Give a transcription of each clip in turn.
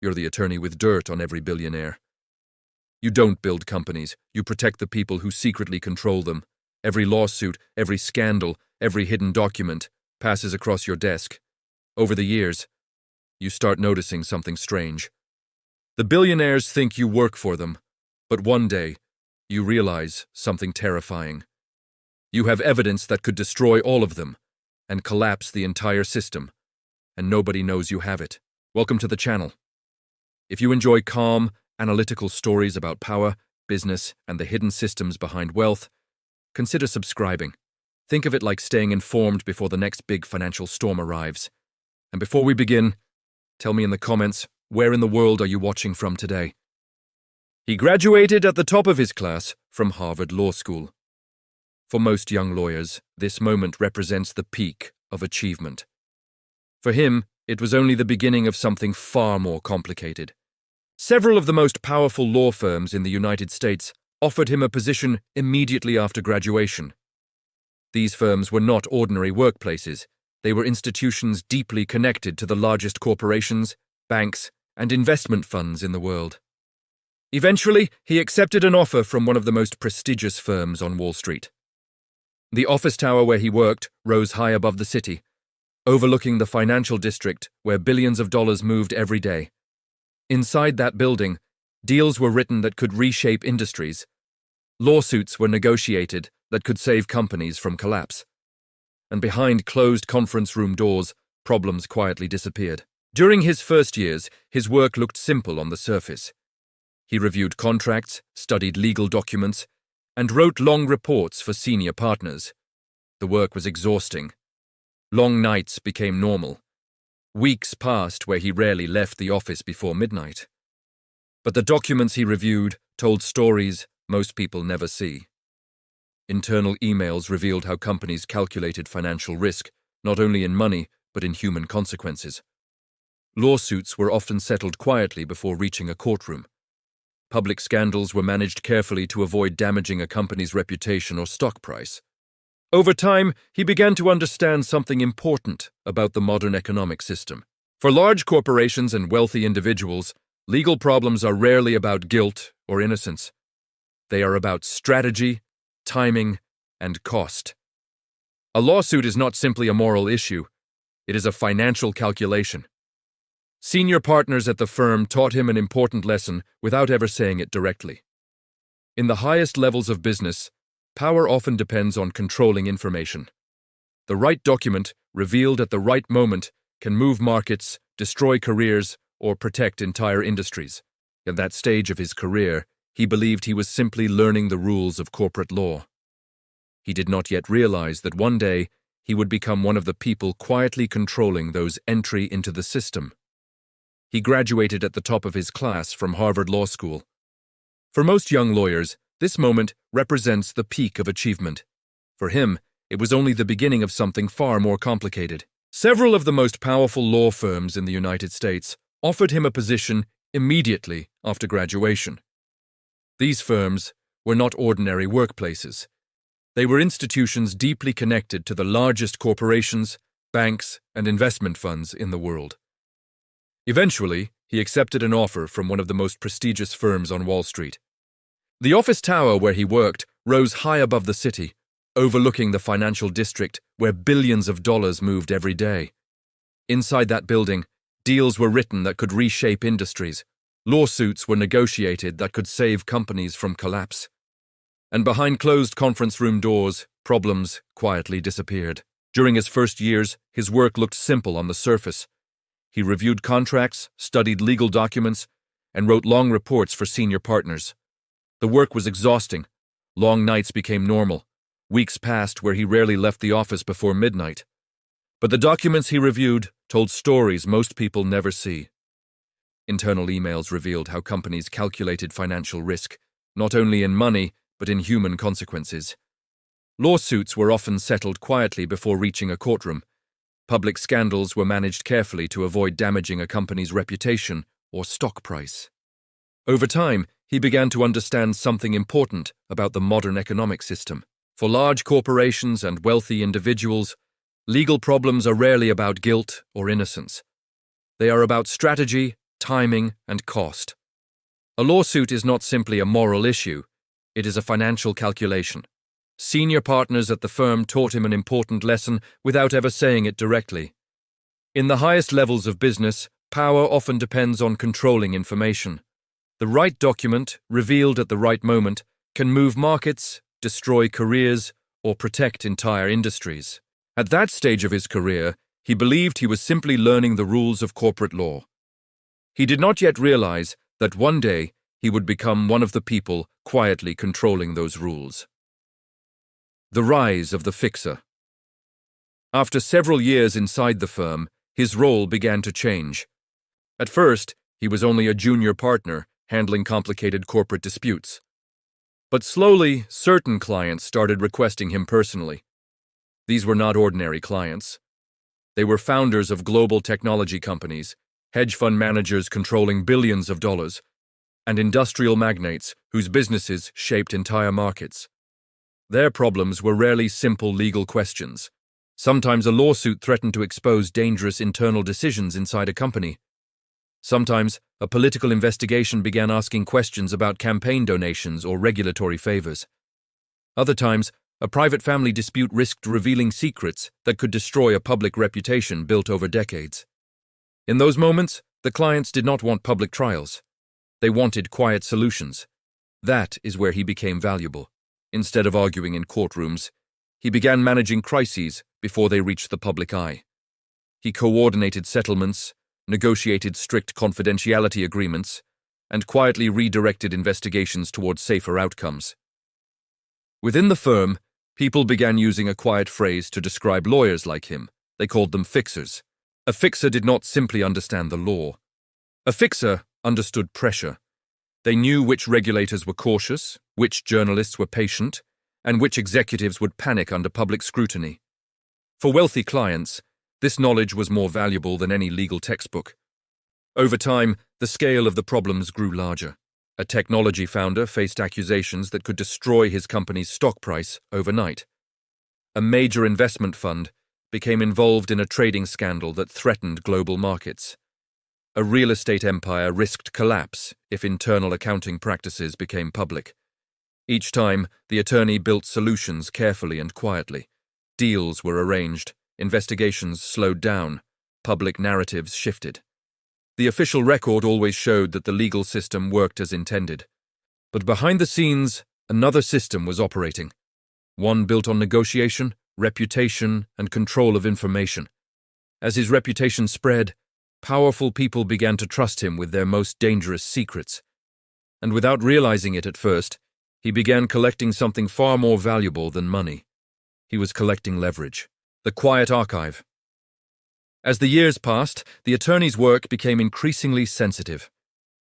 You're the attorney with dirt on every billionaire. You don't build companies, you protect the people who secretly control them. Every lawsuit, every scandal, every hidden document passes across your desk. Over the years, you start noticing something strange. The billionaires think you work for them, but one day, you realize something terrifying. You have evidence that could destroy all of them and collapse the entire system, and nobody knows you have it. Welcome to the channel. If you enjoy calm, analytical stories about power, business, and the hidden systems behind wealth, consider subscribing. Think of it like staying informed before the next big financial storm arrives. And before we begin, tell me in the comments, where in the world are you watching from today? He graduated at the top of his class from Harvard Law School. For most young lawyers, this moment represents the peak of achievement. For him, it was only the beginning of something far more complicated. Several of the most powerful law firms in the United States offered him a position immediately after graduation. These firms were not ordinary workplaces. They were institutions deeply connected to the largest corporations, banks, and investment funds in the world. Eventually, he accepted an offer from one of the most prestigious firms on Wall Street. The office tower where he worked rose high above the city, overlooking the financial district where billions of dollars moved every day. Inside that building, deals were written that could reshape industries. Lawsuits were negotiated that could save companies from collapse. And behind closed conference room doors, problems quietly disappeared. During his first years, his work looked simple on the surface. He reviewed contracts, studied legal documents, and wrote long reports for senior partners. The work was exhausting. Long nights became normal. Weeks passed where he rarely left the office before midnight. But the documents he reviewed told stories most people never see. Internal emails revealed how companies calculated financial risk, not only in money, but in human consequences. Lawsuits were often settled quietly before reaching a courtroom. Public scandals were managed carefully to avoid damaging a company's reputation or stock price. Over time, he began to understand something important about the modern economic system. For large corporations and wealthy individuals, legal problems are rarely about guilt or innocence. They are about strategy, timing, and cost. A lawsuit is not simply a moral issue, it is a financial calculation. Senior partners at the firm taught him an important lesson without ever saying it directly. In the highest levels of business, power often depends on controlling information. The right document, revealed at the right moment, can move markets, destroy careers, or protect entire industries. At that stage of his career, he believed he was simply learning the rules of corporate law. He did not yet realize that one day he would become one of the people quietly controlling those entry into the system. He graduated at the top of his class from Harvard Law School. For most young lawyers, this moment represents the peak of achievement. For him, it was only the beginning of something far more complicated. Several of the most powerful law firms in the United States offered him a position immediately after graduation. These firms were not ordinary workplaces. They were institutions deeply connected to the largest corporations, banks, and investment funds in the world. Eventually, he accepted an offer from one of the most prestigious firms on Wall Street. The office tower where he worked rose high above the city, overlooking the financial district where billions of dollars moved every day. Inside that building, deals were written that could reshape industries. Lawsuits were negotiated that could save companies from collapse. And behind closed conference room doors, problems quietly disappeared. During his first years, his work looked simple on the surface. He reviewed contracts, studied legal documents, and wrote long reports for senior partners. The work was exhausting. Long nights became normal. Weeks passed where he rarely left the office before midnight. But the documents he reviewed told stories most people never see. Internal emails revealed how companies calculated financial risk, not only in money, but in human consequences. Lawsuits were often settled quietly before reaching a courtroom. Public scandals were managed carefully to avoid damaging a company's reputation or stock price. Over time, he began to understand something important about the modern economic system. For large corporations and wealthy individuals, legal problems are rarely about guilt or innocence. They are about strategy, timing, and cost. A lawsuit is not simply a moral issue, it is a financial calculation. Senior partners at the firm taught him an important lesson without ever saying it directly. In the highest levels of business, power often depends on controlling information. The right document, revealed at the right moment, can move markets, destroy careers, or protect entire industries. At that stage of his career, he believed he was simply learning the rules of corporate law. He did not yet realize that one day he would become one of the people quietly controlling those rules. The rise of the fixer. After several years inside the firm, his role began to change. At first, he was only a junior partner, handling complicated corporate disputes. But slowly, certain clients started requesting him personally. These were not ordinary clients. They were founders of global technology companies, hedge fund managers controlling billions of dollars, and industrial magnates whose businesses shaped entire markets. Their problems were rarely simple legal questions. Sometimes a lawsuit threatened to expose dangerous internal decisions inside a company. Sometimes a political investigation began asking questions about campaign donations or regulatory favors. Other times, a private family dispute risked revealing secrets that could destroy a public reputation built over decades. In those moments, the clients did not want public trials. They wanted quiet solutions. That is where he became valuable. Instead of arguing in courtrooms, he began managing crises before they reached the public eye. He coordinated settlements, negotiated strict confidentiality agreements, and quietly redirected investigations towards safer outcomes. Within the firm, people began using a quiet phrase to describe lawyers like him. They called them fixers. A fixer did not simply understand the law. A fixer understood pressure. They knew which regulators were cautious, which journalists were patient, and which executives would panic under public scrutiny. For wealthy clients, this knowledge was more valuable than any legal textbook. Over time, the scale of the problems grew larger. A technology founder faced accusations that could destroy his company's stock price overnight. A major investment fund became involved in a trading scandal that threatened global markets. A real estate empire risked collapse if internal accounting practices became public. Each time, the attorney built solutions carefully and quietly. Deals were arranged, investigations slowed down, public narratives shifted. The official record always showed that the legal system worked as intended. But behind the scenes, another system was operating. One built on negotiation, reputation, and control of information. As his reputation spread, powerful people began to trust him with their most dangerous secrets. And without realizing it at first, he began collecting something far more valuable than money. He was collecting leverage, the quiet archive. As the years passed, the attorney's work became increasingly sensitive.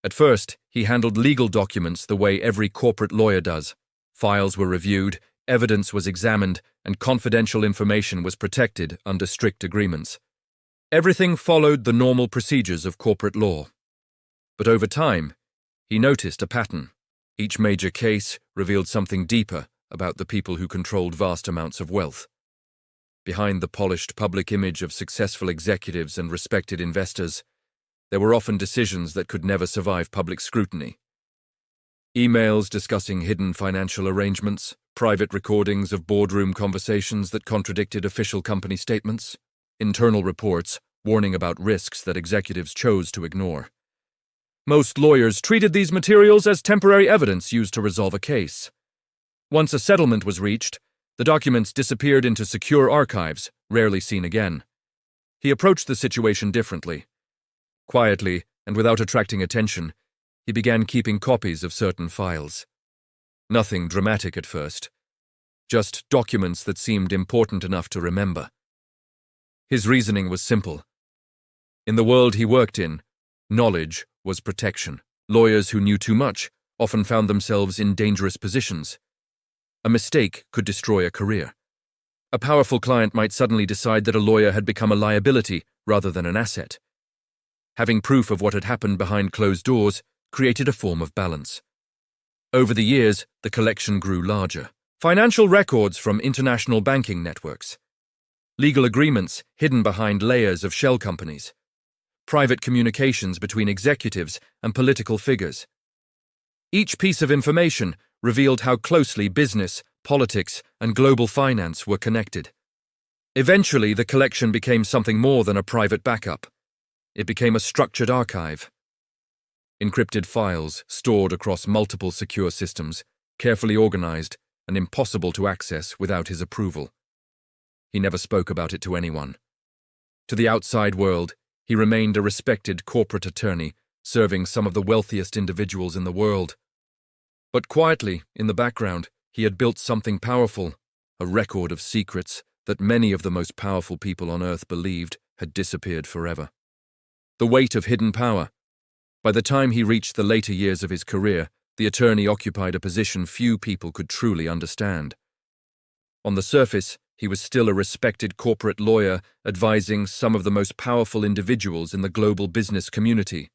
At first, he handled legal documents the way every corporate lawyer does. Files were reviewed, evidence was examined, and confidential information was protected under strict agreements. Everything followed the normal procedures of corporate law. But over time, he noticed a pattern. Each major case revealed something deeper about the people who controlled vast amounts of wealth. Behind the polished public image of successful executives and respected investors, there were often decisions that could never survive public scrutiny. Emails discussing hidden financial arrangements, private recordings of boardroom conversations that contradicted official company statements, internal reports warning about risks that executives chose to ignore. Most lawyers treated these materials as temporary evidence used to resolve a case. Once a settlement was reached, the documents disappeared into secure archives, rarely seen again. He approached the situation differently. Quietly, and without attracting attention, he began keeping copies of certain files. Nothing dramatic at first, just documents that seemed important enough to remember. His reasoning was simple. In the world he worked in, knowledge was protection. Lawyers who knew too much often found themselves in dangerous positions. A mistake could destroy a career. A powerful client might suddenly decide that a lawyer had become a liability rather than an asset. Having proof of what had happened behind closed doors created a form of balance. Over the years, the collection grew larger. Financial records from international banking networks. Legal agreements hidden behind layers of shell companies. private communications between executives and political figures. Each piece of information revealed how closely business, politics, and global finance were connected. Eventually, the collection became something more than a private backup. It became a structured archive. Encrypted files stored across multiple secure systems, carefully organized and impossible to access without his approval. He never spoke about it to anyone. To the outside world, he remained a respected corporate attorney, serving some of the wealthiest individuals in the world. But quietly, in the background, he had built something powerful, a record of secrets that many of the most powerful people on Earth believed had disappeared forever. The weight of hidden power. By the time he reached the later years of his career, the attorney occupied a position few people could truly understand. On the surface, he was still a respected corporate lawyer advising some of the most powerful individuals in the global business community.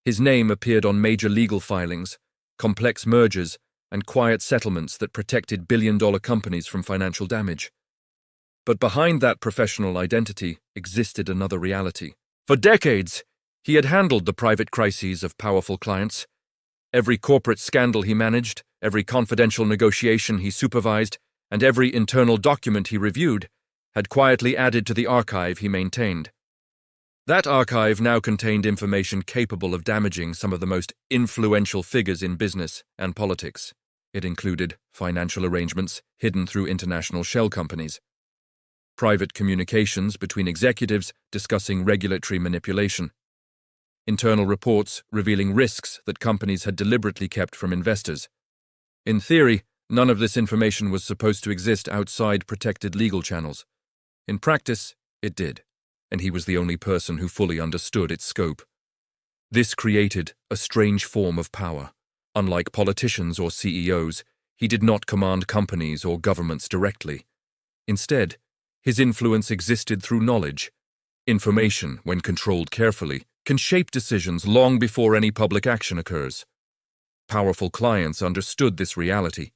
His name appeared on major legal filings, complex mergers, and quiet settlements that protected billion-dollar companies from financial damage. But behind that professional identity existed another reality. For decades, he had handled the private crises of powerful clients. Every corporate scandal he managed, every confidential negotiation he supervised, and every internal document he reviewed had quietly added to the archive he maintained. That archive now contained information capable of damaging some of the most influential figures in business and politics. It included financial arrangements hidden through international shell companies, private communications between executives discussing regulatory manipulation, internal reports revealing risks that companies had deliberately kept from investors. In theory, none of this information was supposed to exist outside protected legal channels. In practice, it did, and he was the only person who fully understood its scope. This created a strange form of power. Unlike politicians or CEOs, he did not command companies or governments directly. Instead, his influence existed through knowledge. Information, when controlled carefully, can shape decisions long before any public action occurs. Powerful clients understood this reality.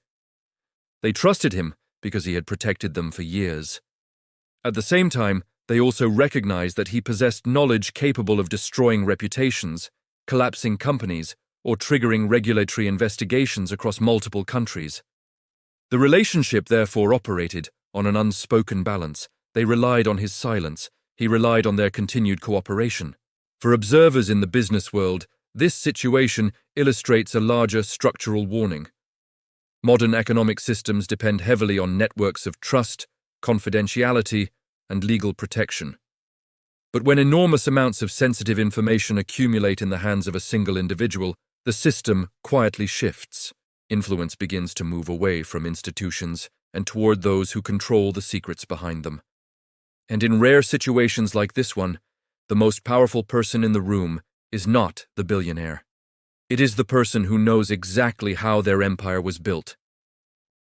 They trusted him because he had protected them for years. At the same time, they also recognized that he possessed knowledge capable of destroying reputations, collapsing companies, or triggering regulatory investigations across multiple countries. The relationship therefore operated on an unspoken balance. They relied on his silence. He relied on their continued cooperation. For observers in the business world, this situation illustrates a larger structural warning. Modern economic systems depend heavily on networks of trust, confidentiality, and legal protection. But when enormous amounts of sensitive information accumulate in the hands of a single individual, the system quietly shifts. Influence begins to move away from institutions and toward those who control the secrets behind them. And in rare situations like this one, the most powerful person in the room is not the billionaire. It is the person who knows exactly how their empire was built,